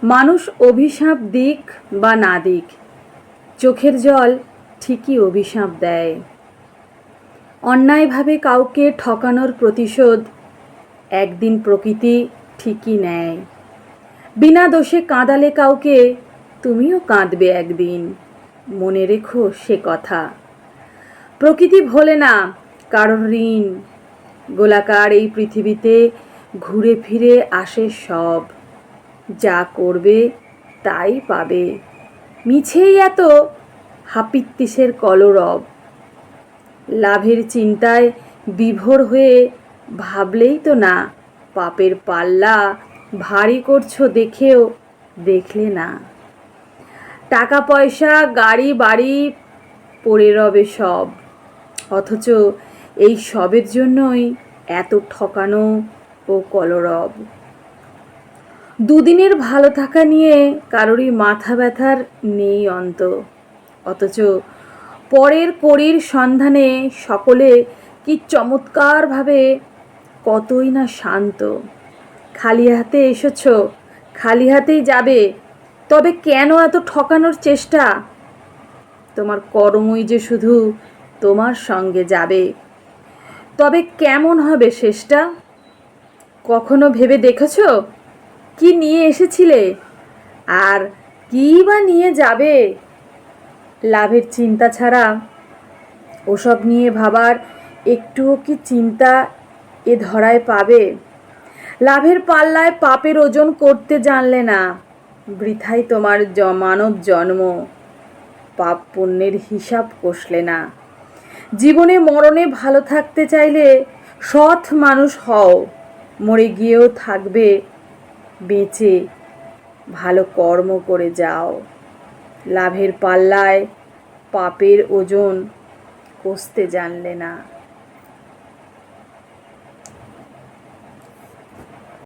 মানুষ অভিশাপ দিক বা না দিক, চোখের জল ঠিকই অভিশাপ দেয়। অন্যায়ভাবে কাউকে ঠকানোর প্রতিশোধ একদিন প্রকৃতি ঠিকই নেয়। বিনা দোষে কাঁদালে কাউকে তুমিও কাঁদবে একদিন, মনে রেখো সে কথা। প্রকৃতি ভোলে না কারোর ঋণ, গোলাকার এই পৃথিবীতে ঘুরে ফিরে আসে সব। যা করবে তাই পাবে, মিছেই এত হাপিত্যিসের কলরব। লাভের চিন্তায় বিভোর হয়ে ভাবলেই তো না পাপের পাল্লা ভারী করছো দেখেও দেখলে না। টাকা পয়সা গাড়ি বাড়ি পড়ে রবে সব, অথচ এই সবের জন্যই এত ঠকানো ও কলরব। দুদিনের ভালো থাকা নিয়ে কারোরই মাথা ব্যথার নেই অন্ত, অথচ পরের কড়ির সন্ধানে সকলে কি চমৎকারভাবে কতই না শান্ত। খালি হাতে এসেছ, খালি হাতেই যাবে, তবে কেন এত ঠকানোর চেষ্টা? তোমার কর্মই যে শুধু তোমার সঙ্গে যাবে, তবে কেমন হবে শেষটা? কখনো ভেবে দেখেছ কি নিয়ে এসেছিলে আর কী বা নিয়ে যাবে? লাভের চিন্তা ছাড়া ওসব নিয়ে ভাবার একটুও কি চিন্তা এ ধরায় পাবে? লাভের পাল্লায় পাপের ওজন করতে জানলে না, বৃথাই তোমার মানব জন্ম। পাপ পুণ্যের হিসাব কষলে না। জীবনে মরণে ভালো থাকতে চাইলে সৎ মানুষ হও, মরে গিয়েও থাকবে বেঁচে ভালো কর্ম করে যাও। লাভের পাল্লায় পাপের ওজন কষতে জানলে না।